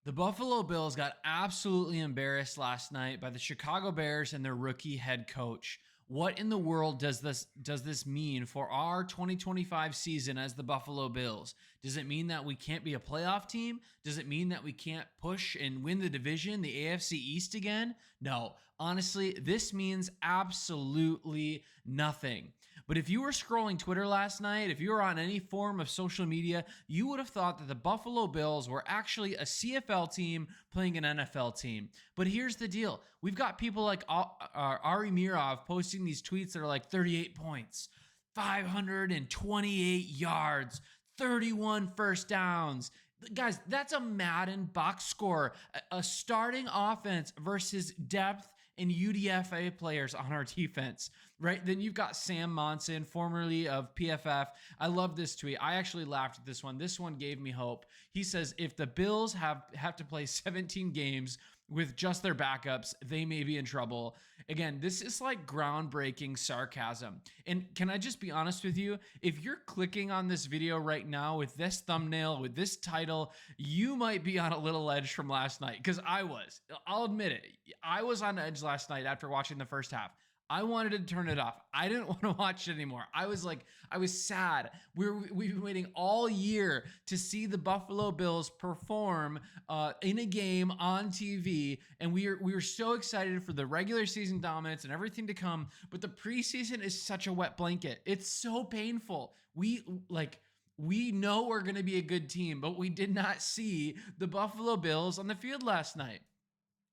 The Buffalo Bills got absolutely embarrassed last night by the Chicago Bears and their rookie head coach. What in the world does this mean for our 2025 season as the Buffalo Bills? Does it mean that we can't be a playoff team? Does it mean that we can't push and win the division, the AFC East again? No, honestly, this means absolutely nothing. But if you were scrolling Twitter last night, if you were on any form of social media, you would have thought that the Buffalo Bills were actually a CFL team playing an NFL team. But here's the deal. We've got people like Ari Mirov posting these tweets that are like 38 points, 528 yards, 31 first downs. Guys, that's a Madden box score. A starting offense versus depth and UDFA players on our defense, right? Then you've got Sam Monson, formerly of PFF. I love this tweet. I actually laughed at this one. This one gave me hope. He says, if the Bills have to play 17 games with just their backups, they may be in trouble. Again, this is like groundbreaking sarcasm. And can I just be honest with you? If you're clicking on this video right now with this thumbnail, with this title, you might be on a little edge from last night, because I was. I'll admit it. I was on edge last night after watching the first half. I wanted to turn it off. I didn't want to watch it anymore. I was sad. We've been waiting all year to see the Buffalo Bills perform in a game on TV, and we were so excited for the regular season dominance and everything to come. But the preseason is such a wet blanket. It's so painful. We know we're going to be a good team, but we did not see the Buffalo Bills on the field last night.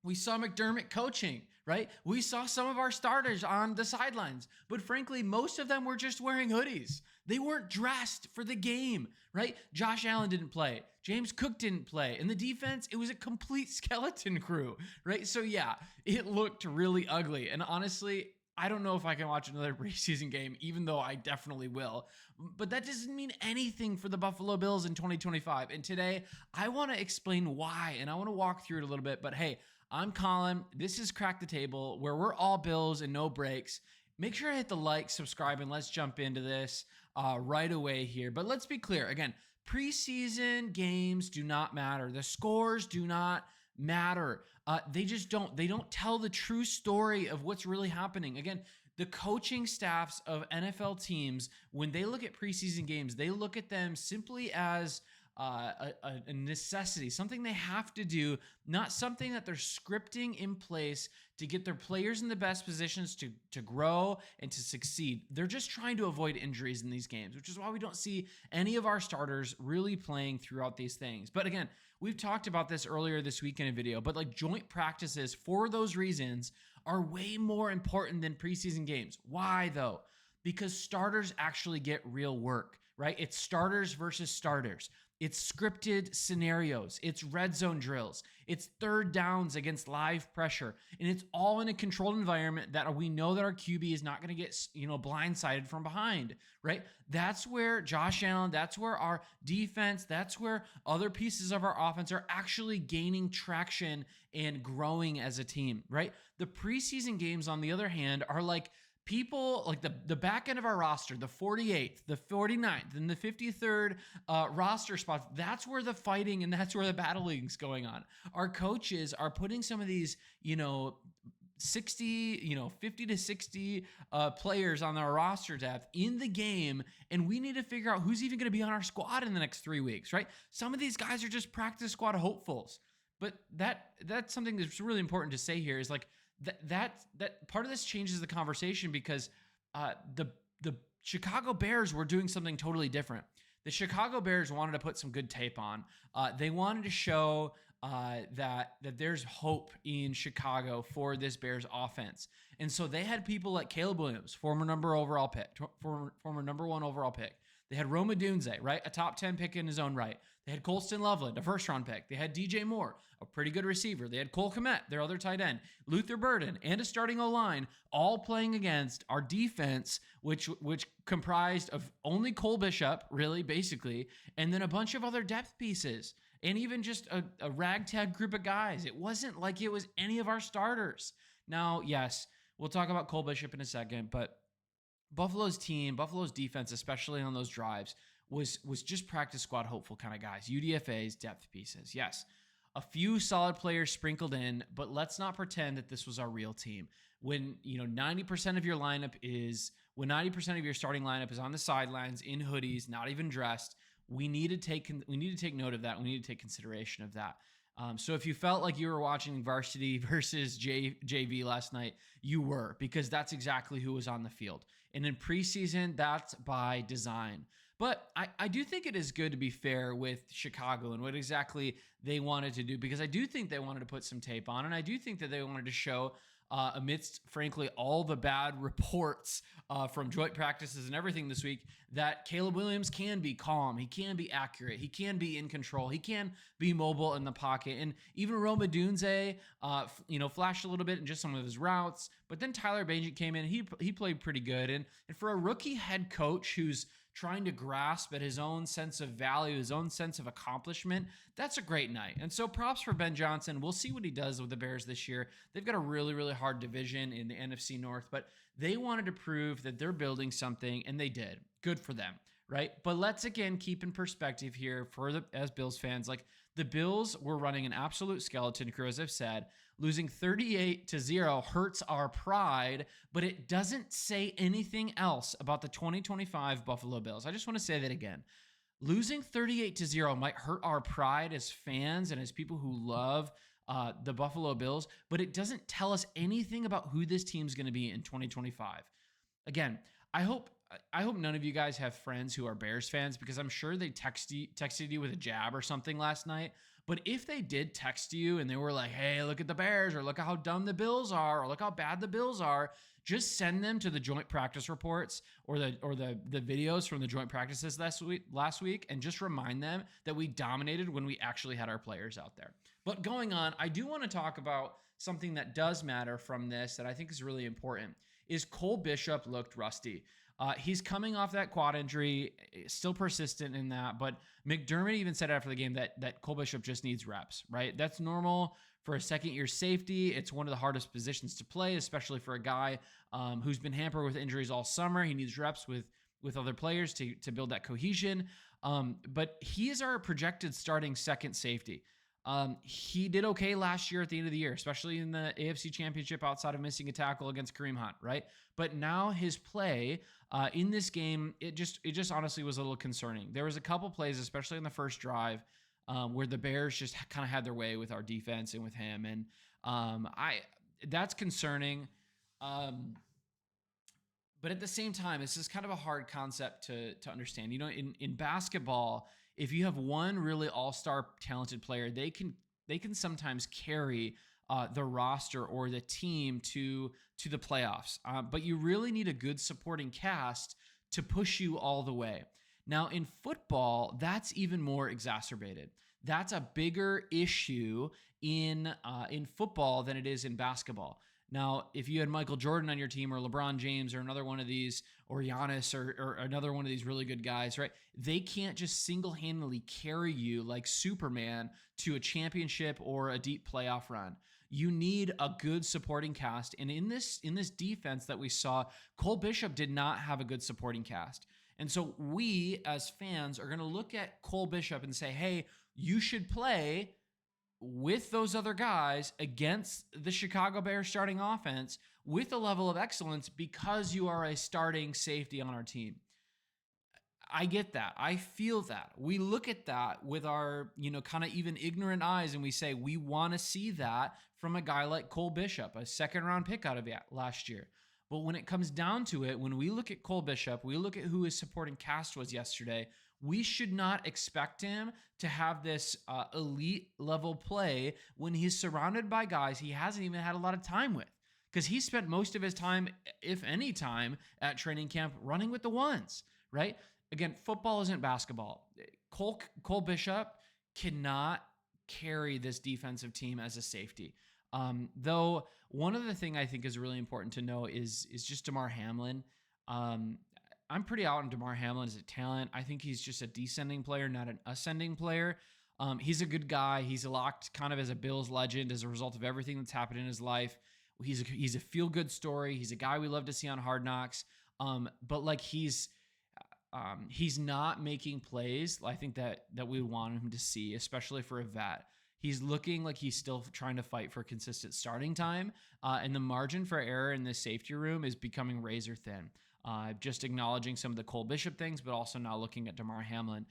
We saw McDermott coaching, right? We saw some of our starters on the sidelines, but frankly, most of them were just wearing hoodies. They weren't dressed for the game, right? Josh Allen didn't play. James Cook didn't play. And the defense, it was a complete skeleton crew, right? So yeah, it looked really ugly. And honestly, I don't know if I can watch another preseason game, even though I definitely will. But that doesn't mean anything for the Buffalo Bills in 2025. And today, I want to explain why, and I want to walk through it a little bit. But hey, I'm Colin. This is Crack the Table, where we're all Bills and no breaks. Make sure to hit the like, subscribe, and let's jump into this right away here. But let's be clear. Again, preseason games do not matter. The scores do not matter. They just don't. They don't tell the true story of what's really happening. Again, the coaching staffs of NFL teams, when they look at preseason games, they look at them simply as a necessity, something they have to do, not something that they're scripting in place to get their players in the best positions to grow and to succeed. They're just trying to avoid injuries in these games, which is why we don't see any of our starters really playing throughout these things. But again, we've talked about this earlier this week in a video, but like joint practices for those reasons are way more important than preseason games. Why though? Because starters actually get real work, right? It's starters versus starters. It's scripted scenarios. It's red zone drills. It's third downs against live pressure. And it's all in a controlled environment that we know that our QB is not going to get, blindsided from behind, right? That's where Josh Allen, that's where our defense, that's where other pieces of our offense are actually gaining traction and growing as a team, right? The preseason games, on the other hand, are like people like the back end of our roster, the 48th, the 49th, and the 53rd roster spots. That's where the fighting and that's where the battling's going on. Our coaches are putting some of these, 50 to 60 players on our roster depth in the game, and we need to figure out who's even going to be on our squad in the next 3 weeks, right? Some of these guys are just practice squad hopefuls, but that's something that's really important to say here is like, that part of this changes the conversation because the Chicago Bears were doing something totally different. The Chicago Bears wanted to put some good tape on. They wanted to show that there's hope in Chicago for this Bears offense. And so they had people like Caleb Williams, former number 1 overall pick. They had Rome Odunze, right? A top 10 pick in his own right. They had Colston Loveland, a first-round pick. They had DJ Moore, a pretty good receiver. They had Cole Kmet, their other tight end, Luther Burden, and a starting O-line, all playing against our defense, which comprised of only Cole Bishop, really, basically, and then a bunch of other depth pieces, and even just a ragtag group of guys. It wasn't like it was any of our starters. Now, yes, we'll talk about Cole Bishop in a second, but Buffalo's defense, especially on those drives, was just practice squad hopeful kind of guys, UDFAs, depth pieces. Yes. a few solid players sprinkled in, but let's not pretend that this was our real team. When 90% of your lineup is when 90% of your starting lineup is on the sidelines in hoodies, not even dressed, we need to take note of that. We need to take consideration of that. So if you felt like you were watching varsity versus JV last night, you were, because that's exactly who was on the field. And in preseason, that's by design. But I do think it is good to be fair with Chicago and what exactly they wanted to do, because I do think they wanted to put some tape on, and I do think that they wanted to show, amidst, frankly, all the bad reports from joint practices and everything this week, that Caleb Williams can be calm, he can be accurate, he can be in control, he can be mobile in the pocket. And even Roma Dunze, flashed a little bit in just some of his routes. But then Tyler Bagent came in, he played pretty good. And for a rookie head coach who's trying to grasp at his own sense of value, his own sense of accomplishment, that's a great night. And so props for Ben Johnson. We'll see what he does with the Bears this year. They've got a really, really hard division in the NFC North, but they wanted to prove that they're building something, and they did. Good for them, right? But let's again keep in perspective here as Bills fans, like the Bills were running an absolute skeleton crew, as I've said. Losing 38-0 hurts our pride, but it doesn't say anything else about the 2025 Buffalo Bills. I just want to say that again. Losing 38-0 might hurt our pride as fans and as people who love the Buffalo Bills, but it doesn't tell us anything about who this team's going to be in 2025. Again, I hope none of you guys have friends who are Bears fans, because I'm sure they texted you with a jab or something last night. But if they did text you and they were like, hey, look at the Bears, or look at how dumb the Bills are, or look how bad the Bills are, just send them to the joint practice reports or the videos from the joint practices last week, and just remind them that we dominated when we actually had our players out there. But going on, I do want to talk about something that does matter from this that I think is really important, is Cole Bishop looked rusty. He's coming off that quad injury, still persistent in that, but McDermott even said after the game that Cole Bishop just needs reps, right? That's normal for a second-year safety. It's one of the hardest positions to play, especially for a guy who's been hampered with injuries all summer. He needs reps with other players to build that cohesion. But he is our projected starting second safety. He did okay last year at the end of the year, especially in the AFC Championship outside of missing a tackle against Kareem Hunt, right? But now his play in this game, it just honestly was a little concerning. There was a couple plays, especially in the first drive, where the Bears just kind of had their way with our defense and with him. And that's concerning. But at the same time, this is kind of a hard concept to understand. In basketball, if you have one really all-star talented player, they can sometimes carry the roster or the team to the playoffs. But you really need a good supporting cast to push you all the way. Now, in football, that's even more exacerbated. That's a bigger issue in football than it is in basketball. Now, if you had Michael Jordan on your team, or LeBron James, or another one of these, or Giannis, or another one of these really good guys, right? They can't just single-handedly carry you like Superman to a championship or a deep playoff run. You need a good supporting cast. And in this defense that we saw, Cole Bishop did not have a good supporting cast. And so we, as fans, are going to look at Cole Bishop and say, hey, you should play with those other guys against the Chicago Bears starting offense with a level of excellence because you are a starting safety on our team. I get that. I feel that. We look at that with our, kind of even ignorant eyes, and we say we want to see that from a guy like Cole Bishop, a second-round pick out of last year. But when it comes down to it, when we look at Cole Bishop, we look at who his supporting cast was yesterday, we should not expect him to have this elite level play when he's surrounded by guys he hasn't even had a lot of time with, because he spent most of his time, if any time, at training camp running with the ones, right? Again, football isn't basketball. Cole Bishop cannot carry this defensive team as a safety. Though one other thing I think is really important to know is just Damar Hamlin. I'm pretty out on Damar Hamlin as a talent. I think he's just a descending player, not an ascending player. He's a good guy. He's locked kind of as a Bills legend as a result of everything that's happened in his life. He's a feel-good story. He's a guy we love to see on Hard Knocks. But like he's not making plays I think that we want him to see, especially for a vet. He's looking like he's still trying to fight for consistent starting time, and the margin for error in this safety room is becoming razor thin. Just acknowledging some of the Cole Bishop things, but also now looking at Damar Hamlin.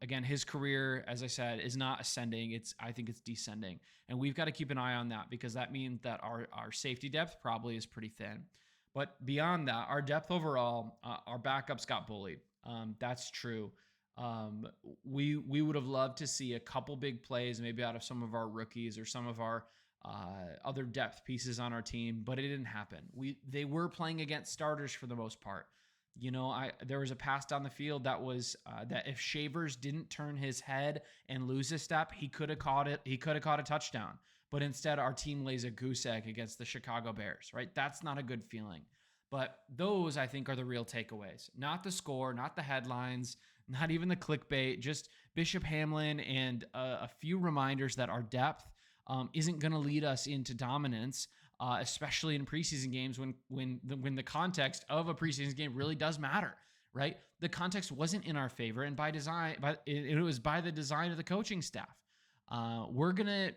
Again, his career, as I said, is not ascending. I think it's descending. And we've got to keep an eye on that, because that means that our safety depth probably is pretty thin. But beyond that, our depth overall, our backups got bullied. That's true. We would have loved to see a couple big plays, maybe out of some of our rookies or some of our other depth pieces on our team, but it didn't happen. They were playing against starters for the most part. There was a pass down the field that was that if Shavers didn't turn his head and lose a step, he could have caught it. He could have caught a touchdown. But instead, our team lays a goose egg against the Chicago Bears, right? That's not a good feeling. But those, I think, are the real takeaways. Not the score, not the headlines, not even the clickbait, just Bishop Hamlin and a few reminders that our depth isn't going to lead us into dominance, especially in preseason games when the context of a preseason game really does matter, right? The context wasn't in our favor, and by design, it was by the design of the coaching staff. We're gonna,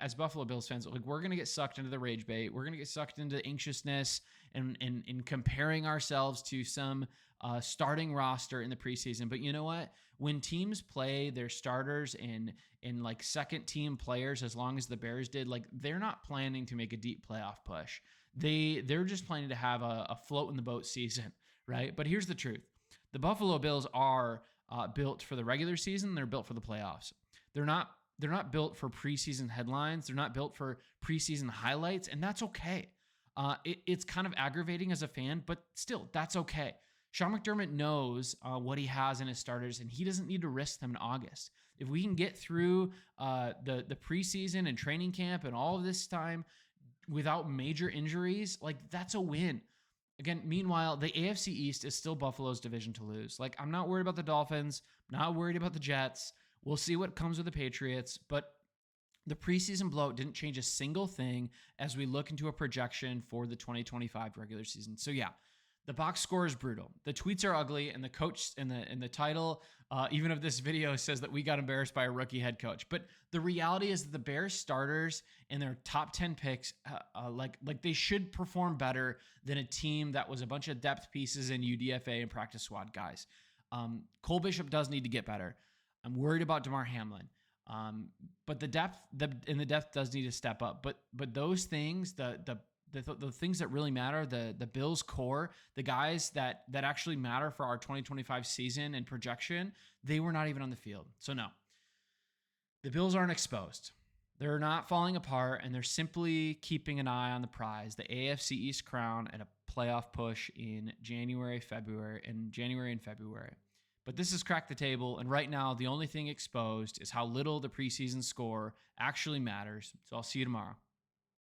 as Buffalo Bills fans, we're gonna get sucked into the rage bait. We're gonna get sucked into anxiousness and comparing ourselves to some starting roster in the preseason. But you know what? When teams play their starters in like second team players, as long as the Bears did, they're not planning to make a deep playoff push. They're just planning to have a float in the boat season, right? But here's the truth: the Buffalo Bills are built for the regular season. They're built for the playoffs. They're not built for preseason headlines. They're not built for preseason highlights, and that's okay. It's kind of aggravating as a fan, but still, that's okay. Sean McDermott knows what he has in his starters, and he doesn't need to risk them in August. If we can get through the preseason and training camp and all of this time without major injuries, that's a win. Again, meanwhile, the AFC East is still Buffalo's division to lose. I'm not worried about the Dolphins, not worried about the Jets. We'll see what comes with the Patriots, but the preseason blowout didn't change a single thing as we look into a projection for the 2025 regular season. So yeah, the box score is brutal. The tweets are ugly, and the coach and the title, even of this video, says that we got embarrassed by a rookie head coach. But the reality is that the Bears starters and their top 10 picks, they should perform better than a team that was a bunch of depth pieces in UDFA and practice squad guys. Cole Bishop does need to get better. I'm worried about Damar Hamlin. But the depth does need to step up. But those things, the things that really matter, the Bills core, the guys that actually matter for our 2025 season and projection, they were not even on the field. So no, the Bills aren't exposed. They're not falling apart, and they're simply keeping an eye on the prize, the AFC East crown, and a playoff push in January and February. But this has cracked the table, and right now, the only thing exposed is how little the preseason score actually matters. So I'll see you tomorrow.